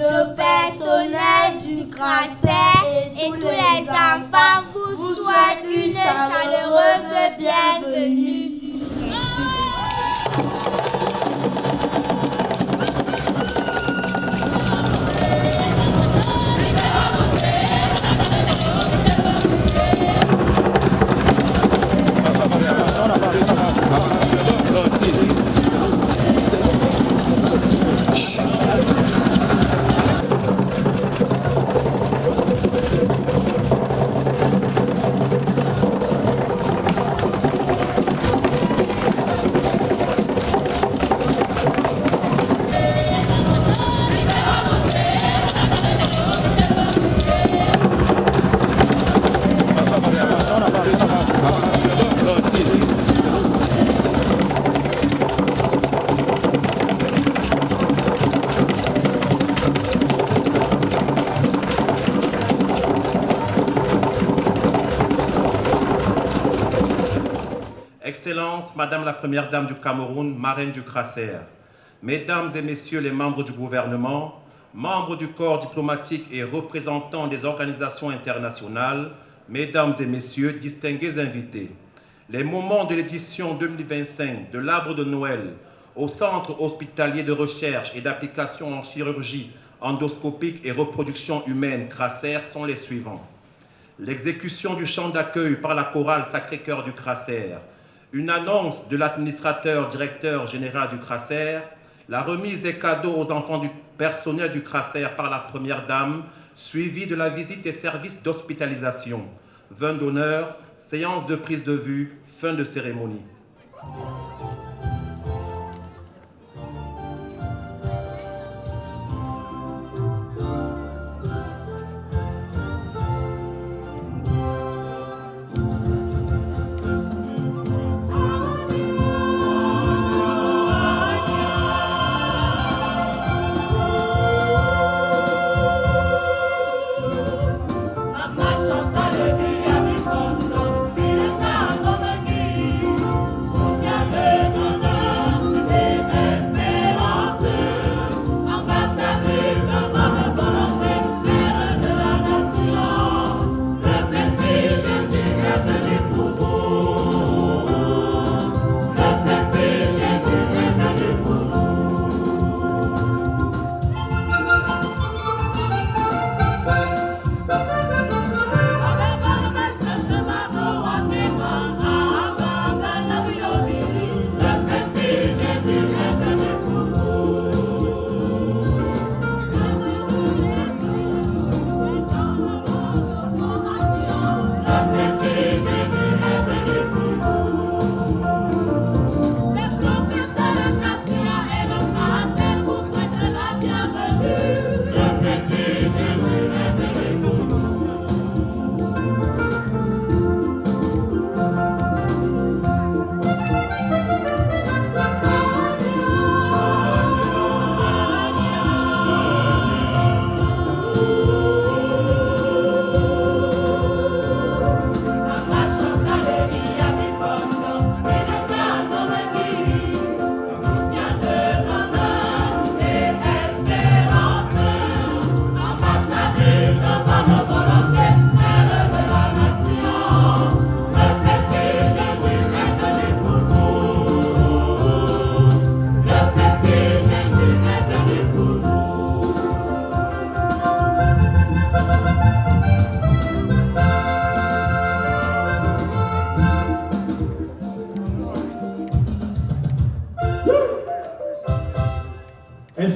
le personnel du CRACER et tous les enfants vous souhaitent une chaleureuse bienvenue. Excellence, Madame la Première Dame du Cameroun, marraine du CRACER, Mesdames et Messieurs les membres du gouvernement, membres du corps diplomatique et représentants des organisations internationales, Mesdames et Messieurs, distingués invités, les moments de l'édition 2025 de l'Arbre de Noël au Centre hospitalier de recherche et d'application en chirurgie endoscopique et reproduction humaine CRACER sont les suivants. L'exécution du chant d'accueil par la chorale Sacré-Cœur du CRACER, une annonce de l'administrateur directeur général du CRACER, la remise des cadeaux aux enfants du personnel du CRACER par la Première Dame, suivie de la visite des services d'hospitalisation, vin d'honneur, séance de prise de vue, fin de cérémonie. Chantal,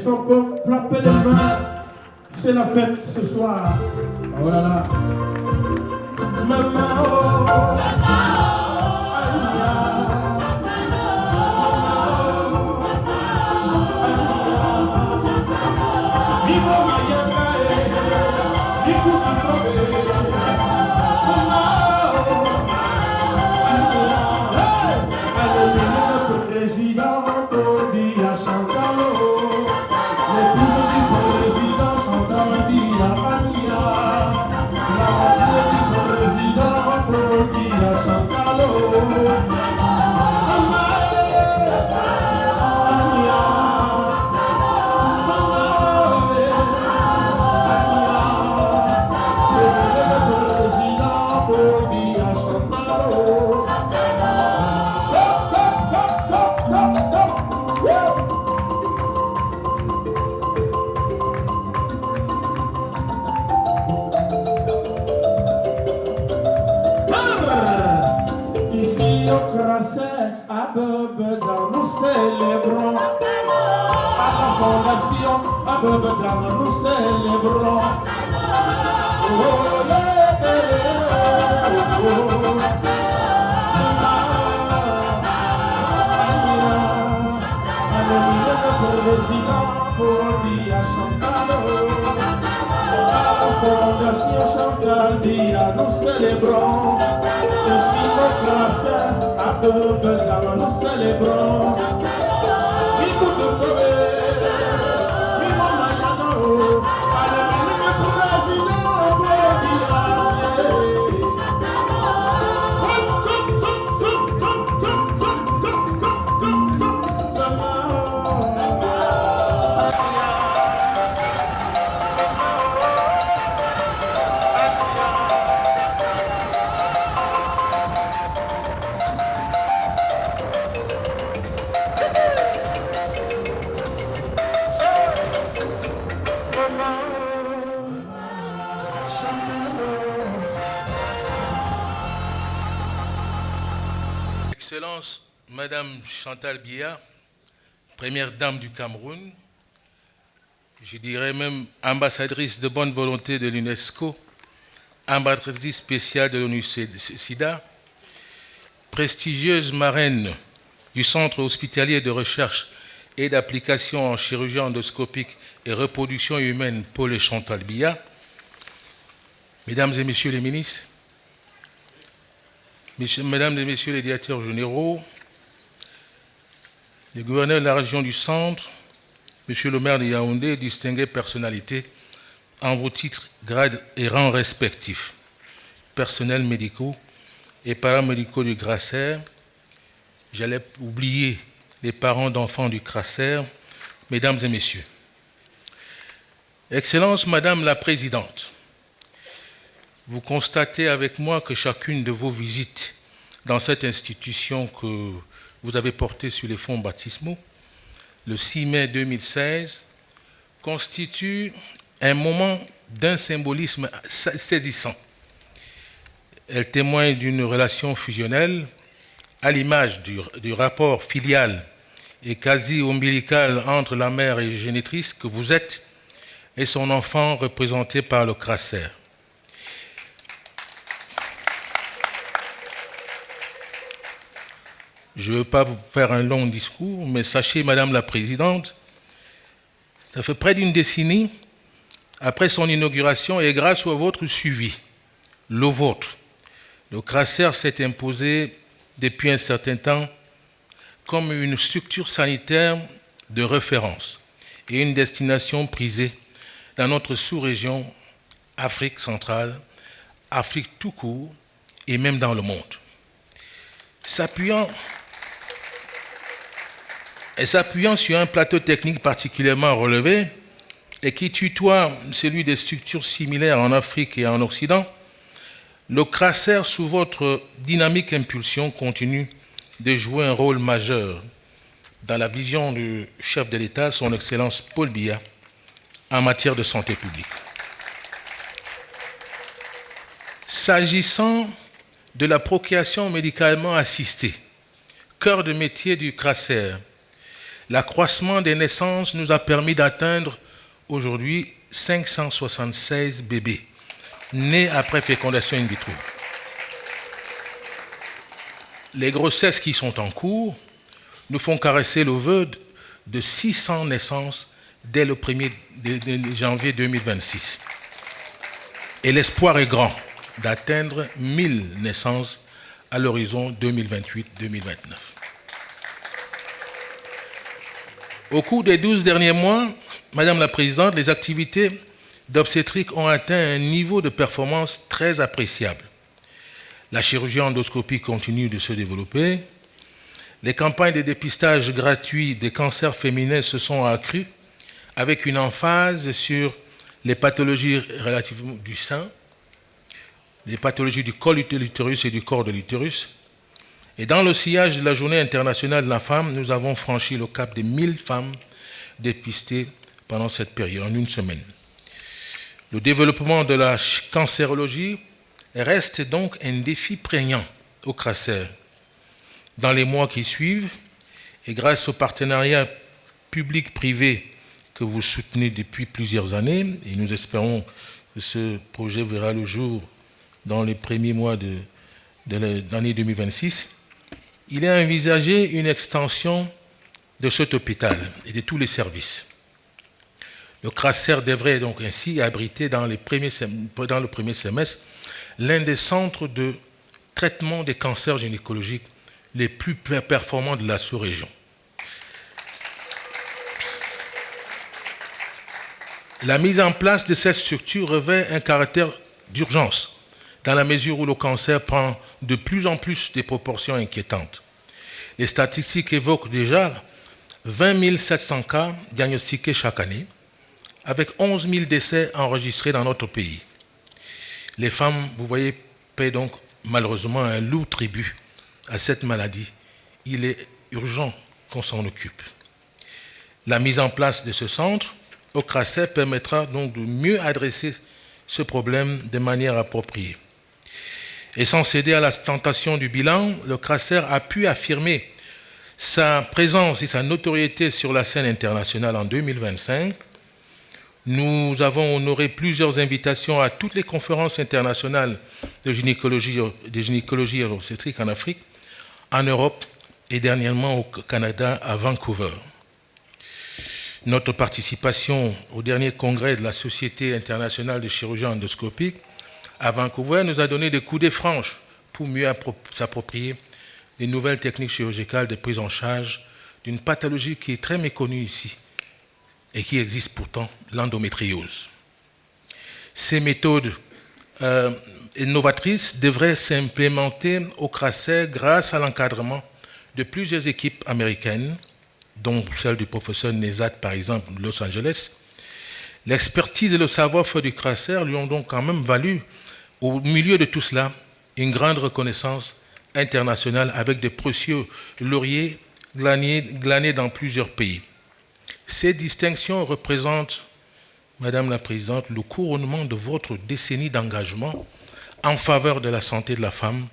Est-ce qu'on peut frapper les mains? C'est la fête ce soir. Oh là là. Maman, oh. Nous célébrons à la fondation, à Bebedram, nous célébrons. Président pour Dia Chantal, à la fondation Chantal Dia, nous célébrons. Ici nos classes, à Bebedram, nous célébrons. Excellence, Madame Chantal Biya, première dame du Cameroun, je dirais même ambassadrice de bonne volonté de l'UNESCO, ambassadrice spéciale de l'ONU-SIDA, prestigieuse marraine du Centre hospitalier de recherche et d'application en chirurgie endoscopique et reproduction humaine Paul Chantal Biya, Mesdames et Messieurs les ministres, Mesdames et Messieurs les directeurs généraux, les gouverneurs de la région du Centre, Monsieur le maire de Yaoundé, distinguées personnalités en vos titres, grades et rangs respectifs, personnels médicaux et paramédicaux du CRACER, j'allais oublier les parents d'enfants du CRACER, Mesdames et Messieurs. Excellence, Madame la Présidente, vous constatez avec moi que chacune de vos visites dans cette institution que vous avez portée sur les fonds baptismaux, le 6 mai 2016, constitue un moment d'un symbolisme saisissant. Elle témoigne d'une relation fusionnelle à l'image du rapport filial et quasi ombilical entre la mère et génitrice que vous êtes et son enfant représenté par le CRACER. Je ne veux pas vous faire un long discours, mais sachez, Madame la Présidente, ça fait près d'une décennie, après son inauguration et grâce à votre suivi, le vôtre, le CRACER s'est imposé depuis un certain temps comme une structure sanitaire de référence et une destination prisée dans notre sous-région, Afrique centrale, Afrique tout court et même dans le monde. S'appuyant sur un plateau technique particulièrement relevé et qui tutoie celui des structures similaires en Afrique et en Occident, le CRACER, sous votre dynamique impulsion, continue de jouer un rôle majeur dans la vision du chef de l'État, son Excellence Paul Biya, en matière de santé publique. S'agissant de la procréation médicalement assistée, cœur de métier du CRACER, l'accroissement des naissances nous a permis d'atteindre aujourd'hui 576 bébés nés après fécondation in vitro. Les grossesses qui sont en cours nous font caresser le vœu de 600 naissances dès le 1er janvier 2026. Et l'espoir est grand d'atteindre 1000 naissances à l'horizon 2028-2029. Au cours des 12 derniers mois, Madame la Présidente, les activités d'obstétrique ont atteint un niveau de performance très appréciable. La chirurgie endoscopique continue de se développer. Les campagnes de dépistage gratuits des cancers féminins se sont accrues avec une emphase sur les pathologies relatives du sein, les pathologies du col de l'utérus et du corps de l'utérus. Et dans le sillage de la Journée internationale de la femme, nous avons franchi le cap des 1000 femmes dépistées pendant cette période, en une semaine. Le développement de la cancérologie reste donc un défi prégnant au CRACER. Dans les mois qui suivent, et grâce au partenariat public-privé que vous soutenez depuis plusieurs années, et nous espérons que ce projet verra le jour dans les premiers mois de l'année 2026, il est envisagé une extension de cet hôpital et de tous les services. Le CRACER devrait donc ainsi abriter dans le premier semestre l'un des centres de traitement des cancers gynécologiques les plus performants de la sous-région. La mise en place de cette structure revêt un caractère d'urgence, dans la mesure où le cancer prend de plus en plus des proportions inquiétantes. Les statistiques évoquent déjà 20 700 cas diagnostiqués chaque année, avec 11 000 décès enregistrés dans notre pays. Les femmes, vous voyez, paient donc malheureusement un lourd tribut à cette maladie. Il est urgent qu'on s'en occupe. La mise en place de ce centre au CRACER permettra donc de mieux adresser ce problème de manière appropriée. Et sans céder à la tentation du bilan, le CRACER a pu affirmer sa présence et sa notoriété sur la scène internationale en 2025. Nous avons honoré plusieurs invitations à toutes les conférences internationales de gynécologie et obstétrique en Afrique, en Europe et dernièrement au Canada, à Vancouver. Notre participation au dernier congrès de la Société internationale de chirurgie endoscopique à Vancouver nous a donné des coudées franches pour mieux s'approprier des nouvelles techniques chirurgicales de prise en charge d'une pathologie qui est très méconnue ici et qui existe pourtant, l'endométriose. Ces méthodes innovatrices devraient s'implémenter au CRACER grâce à l'encadrement de plusieurs équipes américaines, dont celle du professeur Nezat, par exemple, de Los Angeles. L'expertise et le savoir-faire du CRACER lui ont donc quand même valu, au milieu de tout cela, une grande reconnaissance internationale avec de précieux lauriers glanés dans plusieurs pays. Ces distinctions représentent, Madame la Présidente, le couronnement de votre décennie d'engagement en faveur de la santé de la femme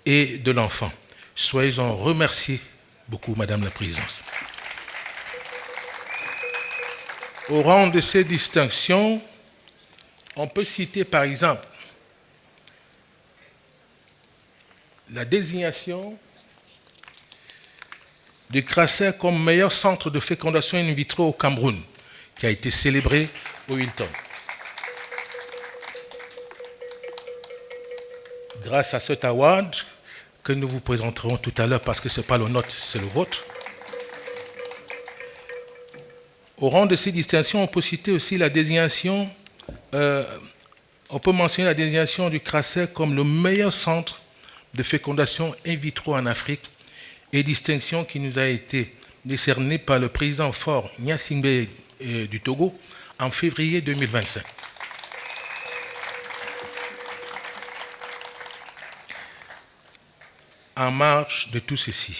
et de l'enfant. Soyez-en remerciés beaucoup, Madame la Présidente. Au rang de ces distinctions, on peut citer par exemple la désignation du CRACER comme meilleur centre de fécondation in vitro au Cameroun, qui a été célébré au Hilton. Grâce à cet award que nous vous présenterons tout à l'heure, parce que ce n'est pas le nôtre, c'est le vôtre. Au rang de ces distinctions, on peut citer aussi la désignation, on peut mentionner la désignation du CRACER comme le meilleur centre de fécondation in vitro en Afrique, et distinction qui nous a été décernée par le président Faure Gnassingbé du Togo en février 2025. En marge de tout ceci,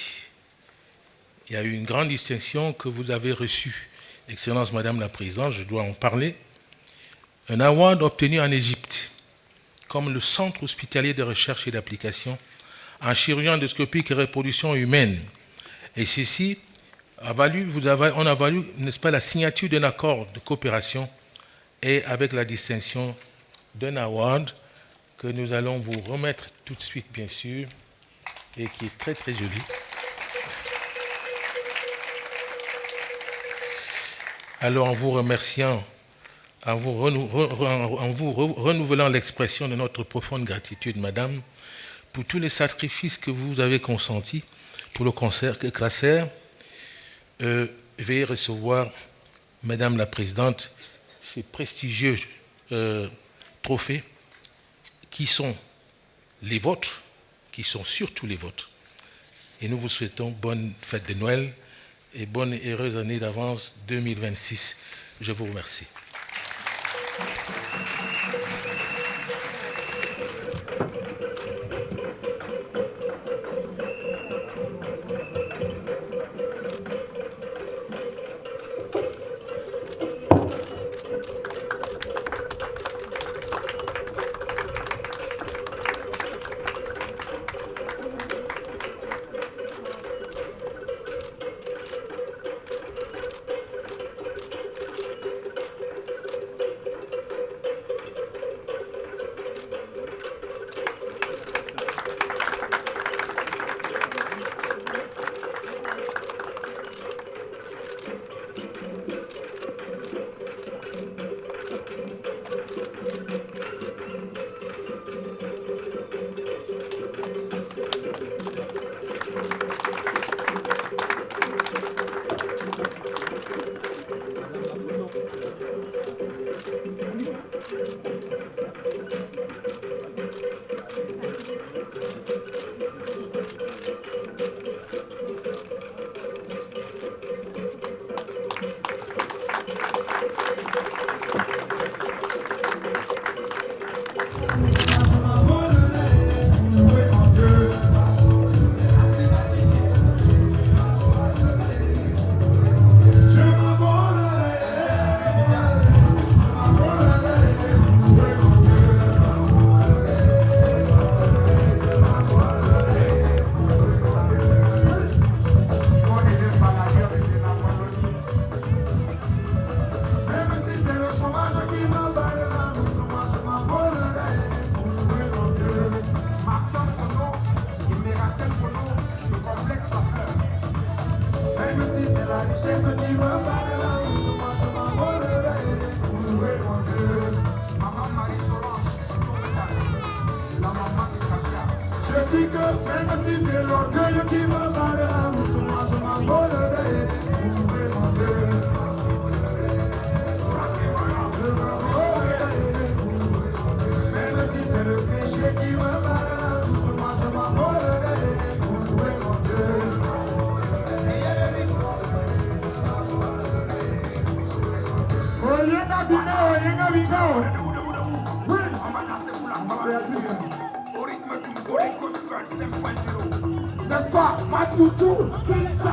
il y a eu une grande distinction que vous avez reçue, Excellence Madame la Présidente, je dois en parler, un award obtenu en Égypte comme le Centre hospitalier de recherche et d'application en chirurgie endoscopique et reproduction humaine. Et ceci on a valu, n'est-ce pas, la signature d'un accord de coopération et avec la distinction d'un award que nous allons vous remettre tout de suite, bien sûr, et qui est très, très joli. Alors, en vous remerciant, en vous renouvelant l'expression de notre profonde gratitude, Madame, pour tous les sacrifices que vous avez consentis pour le concert Crasser, veuillez recevoir, Madame la Présidente, ces prestigieux trophées qui sont les vôtres, qui sont surtout les vôtres. Et nous vous souhaitons bonne fête de Noël et bonne et heureuse année d'avance 2026. Je vous remercie. N'est-ce pas, ma toutou, fais ça,